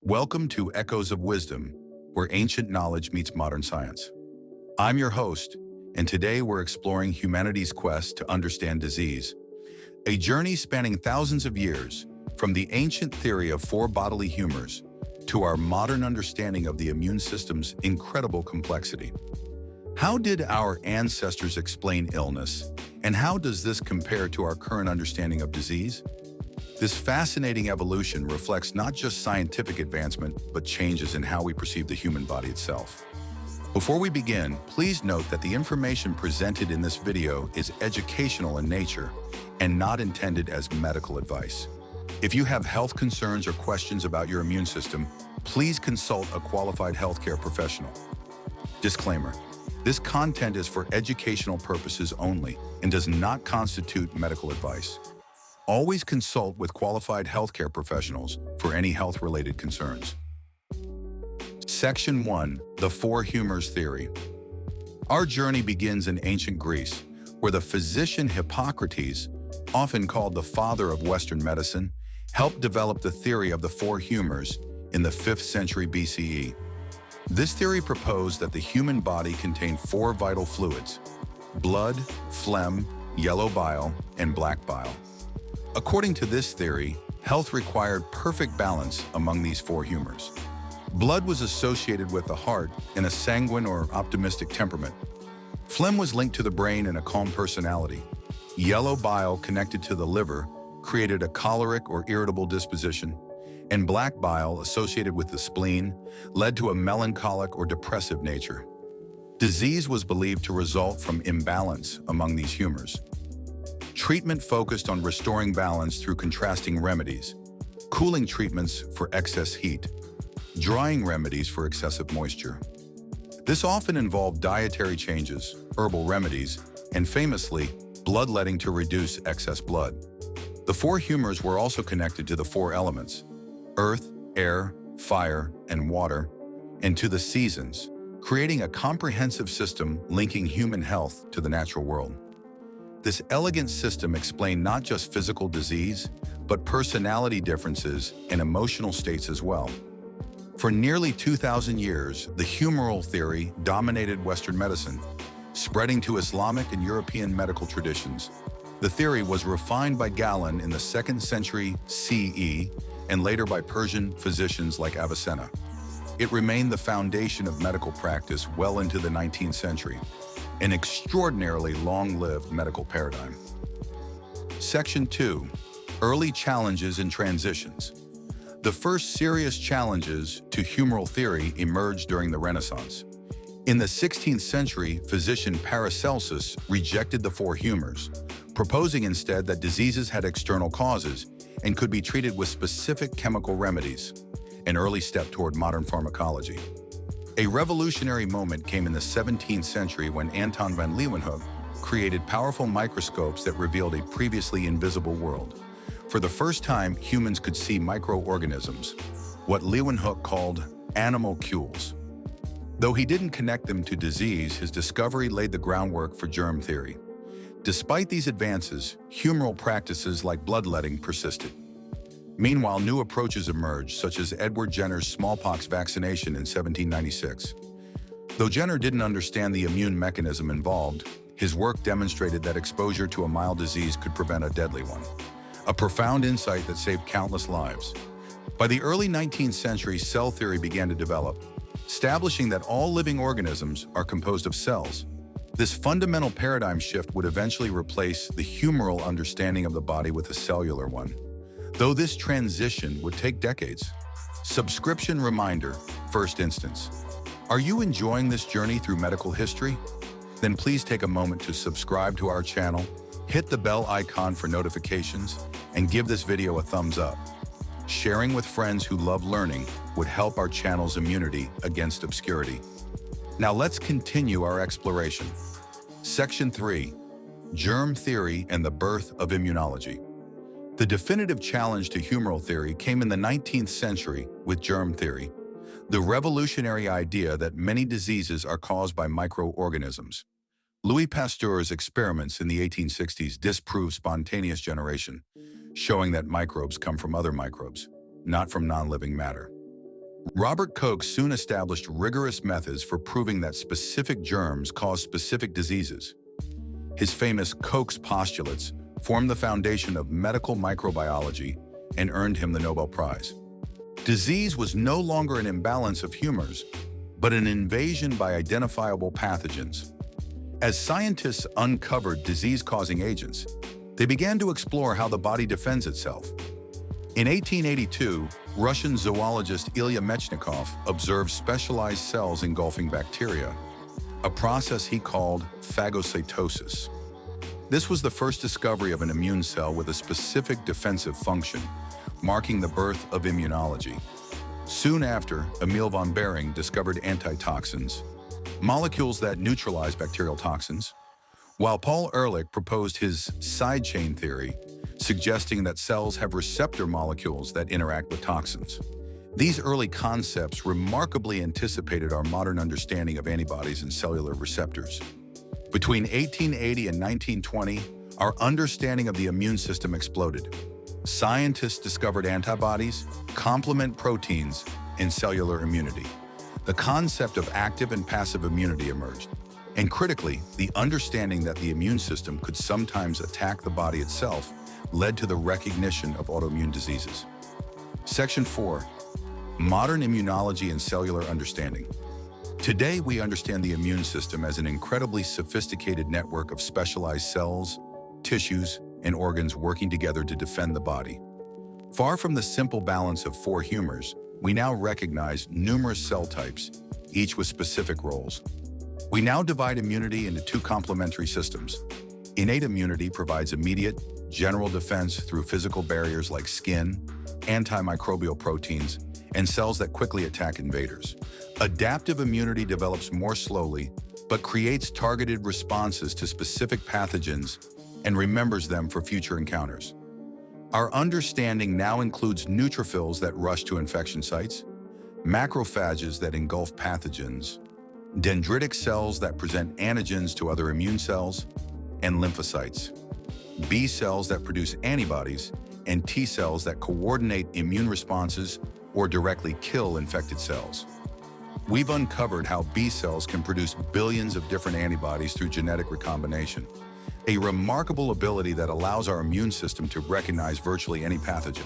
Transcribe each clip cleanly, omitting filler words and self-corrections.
Welcome to Echoes of Wisdom, where ancient knowledge meets modern science. I'm your host, and today we're exploring humanity's quest to understand disease, a journey spanning thousands of years, from the ancient theory of four bodily humors to our modern understanding of the immune system's incredible complexity. How did our ancestors explain illness, and how does this compare to our current understanding of disease? This fascinating evolution reflects not just scientific advancement, but changes in how we perceive the human body itself. Before we begin, please note that the information presented in this video is educational in nature and not intended as medical advice. If you have health concerns or questions about your immune system, please consult a qualified healthcare professional. Disclaimer: this content is for educational purposes only and does not constitute medical advice. Always consult with qualified healthcare professionals for any health-related concerns. Section 1. The Four Humours Theory. Our journey begins in ancient Greece, where the physician Hippocrates, often called the father of Western medicine, helped develop the theory of the Four Humours in the 5th century BCE. This theory proposed that the human body contained four vital fluids: blood, phlegm, yellow bile, and black bile. According to this theory, health required perfect balance among these four humors. Blood was associated with the heart and a sanguine or optimistic temperament. Phlegm was linked to the brain and a calm personality. Yellow bile, connected to the liver, created a choleric or irritable disposition. And black bile, associated with the spleen, led to a melancholic or depressive nature. Disease was believed to result from imbalance among these humors. Treatment focused on restoring balance through contrasting remedies: cooling treatments for excess heat, drying remedies for excessive moisture. This often involved dietary changes, herbal remedies, and famously, bloodletting to reduce excess blood. The four humors were also connected to the four elements: earth, air, fire, and water, and to the seasons, creating a comprehensive system linking human health to the natural world. This elegant system explained not just physical disease, but personality differences and emotional states as well. For nearly 2,000 years, the humoral theory dominated Western medicine, spreading to Islamic and European medical traditions. The theory was refined by Galen in the 2nd century CE and later by Persian physicians like Avicenna. It remained the foundation of medical practice well into the 19th century. An extraordinarily long-lived medical paradigm. Section 2. Early Challenges and Transitions. The first serious challenges to humoral theory emerged during the Renaissance. In the 16th century, physician Paracelsus rejected the four humors, proposing instead that diseases had external causes and could be treated with specific chemical remedies, an early step toward modern pharmacology. A revolutionary moment came in the 17th century when Anton van Leeuwenhoek created powerful microscopes that revealed a previously invisible world. For the first time, humans could see microorganisms, what Leeuwenhoek called animalcules. Though he didn't connect them to disease, his discovery laid the groundwork for germ theory. Despite these advances, humoral practices like bloodletting persisted. Meanwhile, new approaches emerged, such as Edward Jenner's smallpox vaccination in 1796. Though Jenner didn't understand the immune mechanism involved, his work demonstrated that exposure to a mild disease could prevent a deadly one, a profound insight that saved countless lives. By the early 19th century, cell theory began to develop, establishing that all living organisms are composed of cells. This fundamental paradigm shift would eventually replace the humoral understanding of the body with a cellular one, though this transition would take decades. Subscription reminder, first instance. Are you enjoying this journey through medical history? Then please take a moment to subscribe to our channel, hit the bell icon for notifications, and give this video a thumbs up. Sharing with friends who love learning would help our channel's immunity against obscurity. Now let's continue our exploration. Section 3. Germ Theory and the Birth of Immunology. The definitive challenge to humoral theory came in the 19th century with germ theory, the revolutionary idea that many diseases are caused by microorganisms. Louis Pasteur's experiments in the 1860s disproved spontaneous generation, showing that microbes come from other microbes, not from non-living matter. Robert Koch soon established rigorous methods for proving that specific germs cause specific diseases. His famous Koch's postulates formed the foundation of medical microbiology and earned him the Nobel Prize. Disease was no longer an imbalance of humors, but an invasion by identifiable pathogens. As scientists uncovered disease-causing agents, they began to explore how the body defends itself. In 1882, Russian zoologist Ilya Mechnikov observed specialized cells engulfing bacteria, a process he called phagocytosis. This was the first discovery of an immune cell with a specific defensive function, marking the birth of immunology. Soon after, Emil von Behring discovered antitoxins, molecules that neutralize bacterial toxins, while Paul Ehrlich proposed his side chain theory, suggesting that cells have receptor molecules that interact with toxins. These early concepts remarkably anticipated our modern understanding of antibodies and cellular receptors. Between 1880 and 1920, our understanding of the immune system exploded. Scientists discovered antibodies, complement proteins, and cellular immunity. The concept of active and passive immunity emerged. And critically, the understanding that the immune system could sometimes attack the body itself led to the recognition of autoimmune diseases. Section 4. Modern immunology and cellular understanding. Today, we understand the immune system as an incredibly sophisticated network of specialized cells, tissues, and organs working together to defend the body. Far from the simple balance of four humors, we now recognize numerous cell types, each with specific roles. We now divide immunity into two complementary systems. Innate immunity provides immediate, general defense through physical barriers like skin, antimicrobial proteins, and cells that quickly attack invaders. Adaptive immunity develops more slowly, but creates targeted responses to specific pathogens and remembers them for future encounters. Our understanding now includes neutrophils that rush to infection sites, macrophages that engulf pathogens, dendritic cells that present antigens to other immune cells, and lymphocytes, B cells that produce antibodies, and T cells that coordinate immune responses or directly kill infected cells. We've uncovered how B cells can produce billions of different antibodies through genetic recombination, a remarkable ability that allows our immune system to recognize virtually any pathogen.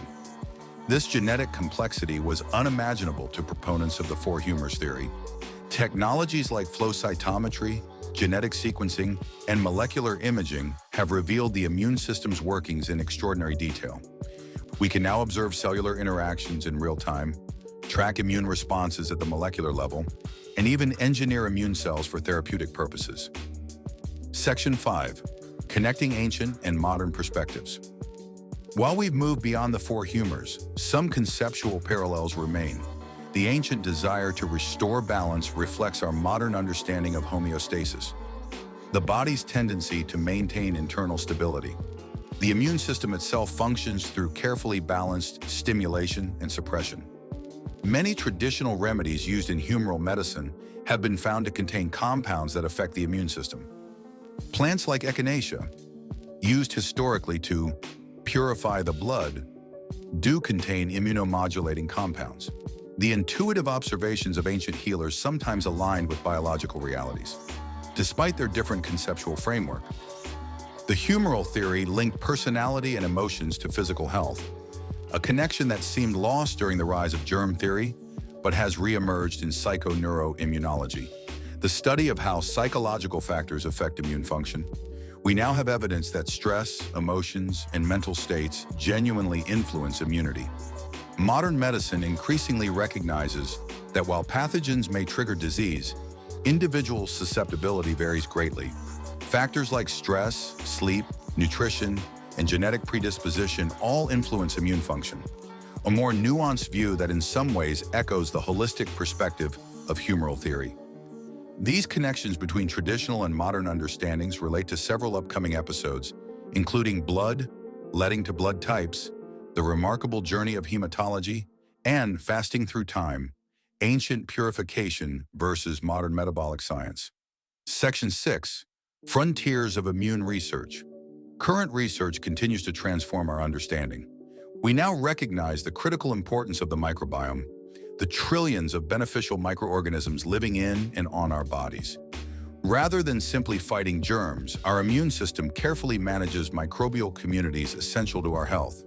This genetic complexity was unimaginable to proponents of the Four Humours theory. Technologies like flow cytometry, genetic sequencing, and molecular imaging have revealed the immune system's workings in extraordinary detail. We can now observe cellular interactions in real time, track immune responses at the molecular level, and even engineer immune cells for therapeutic purposes. Section 5. Connecting ancient and modern perspectives. While we've moved beyond the Four Humours, some conceptual parallels remain. The ancient desire to restore balance reflects our modern understanding of homeostasis, the body's tendency to maintain internal stability. The immune system itself functions through carefully balanced stimulation and suppression. Many traditional remedies used in humoral medicine have been found to contain compounds that affect the immune system. Plants like echinacea, used historically to purify the blood, do contain immunomodulating compounds. The intuitive observations of ancient healers sometimes aligned with biological realities, despite their different conceptual framework. The humoral theory linked personality and emotions to physical health, a connection that seemed lost during the rise of germ theory, but has reemerged in psychoneuroimmunology, the study of how psychological factors affect immune function. We now have evidence that stress, emotions, and mental states genuinely influence immunity. Modern medicine increasingly recognizes that while pathogens may trigger disease, individual susceptibility varies greatly. Factors like stress, sleep, nutrition, and genetic predisposition all influence immune function, a more nuanced view that in some ways echoes the holistic perspective of humoral theory. These connections between traditional and modern understandings relate to several upcoming episodes, including blood, leading to blood types, the remarkable journey of hematology, and fasting through time, ancient purification versus modern metabolic science. Section 6. Frontiers of immune research. Current research continues to transform our understanding. We now recognize the critical importance of the microbiome, the trillions of beneficial microorganisms living in and on our bodies. Rather than simply fighting germs, our immune system carefully manages microbial communities essential to our health.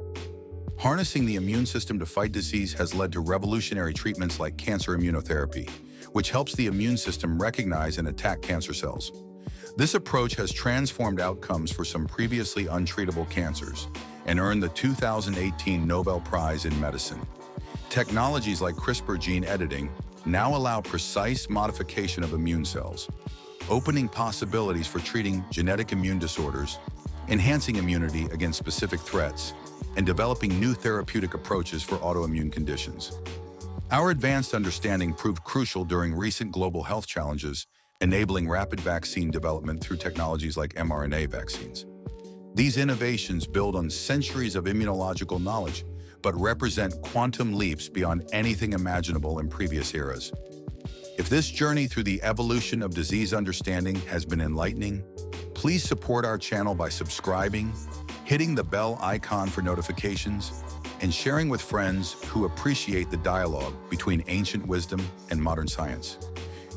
Harnessing the immune system to fight disease has led to revolutionary treatments like cancer immunotherapy, which helps the immune system recognize and attack cancer cells. This approach has transformed outcomes for some previously untreatable cancers and earned the 2018 Nobel Prize in Medicine. Technologies like CRISPR gene editing now allow precise modification of immune cells, opening possibilities for treating genetic immune disorders, enhancing immunity against specific threats, and developing new therapeutic approaches for autoimmune conditions. Our advanced understanding proved crucial during recent global health challenges, enabling rapid vaccine development through technologies like mRNA vaccines. These innovations build on centuries of immunological knowledge, but represent quantum leaps beyond anything imaginable in previous eras. If this journey through the evolution of disease understanding has been enlightening, please support our channel by subscribing, hitting the bell icon for notifications, and sharing with friends who appreciate the dialogue between ancient wisdom and modern science.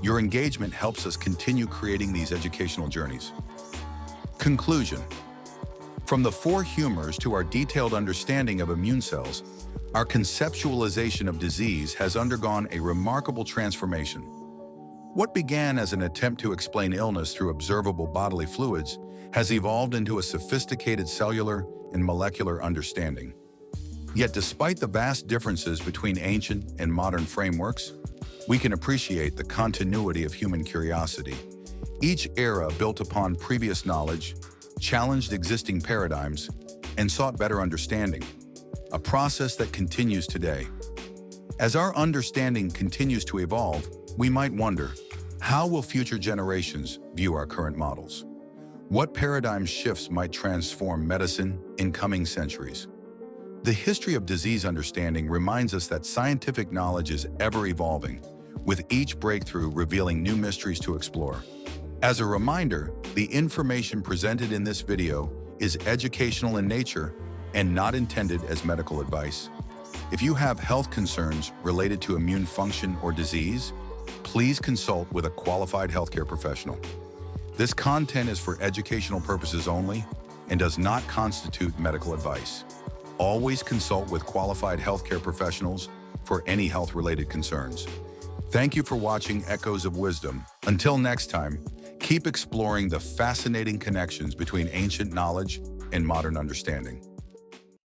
Your engagement helps us continue creating these educational journeys. Conclusion. From the Four Humours to our detailed understanding of immune cells, our conceptualization of disease has undergone a remarkable transformation. What began as an attempt to explain illness through observable bodily fluids has evolved into a sophisticated cellular and molecular understanding. Yet despite the vast differences between ancient and modern frameworks, we can appreciate the continuity of human curiosity. Each era built upon previous knowledge, challenged existing paradigms, and sought better understanding, a process that continues today. As our understanding continues to evolve, we might wonder, how will future generations view our current models? What paradigm shifts might transform medicine in coming centuries? The history of disease understanding reminds us that scientific knowledge is ever evolving, with each breakthrough revealing new mysteries to explore. As a reminder, the information presented in this video is educational in nature and not intended as medical advice. If you have health concerns related to immune function or disease, please consult with a qualified healthcare professional. This content is for educational purposes only and does not constitute medical advice. Always consult with qualified healthcare professionals for any health-related concerns. Thank you for watching Echoes of Wisdom. Until next time, keep exploring the fascinating connections between ancient knowledge and modern understanding.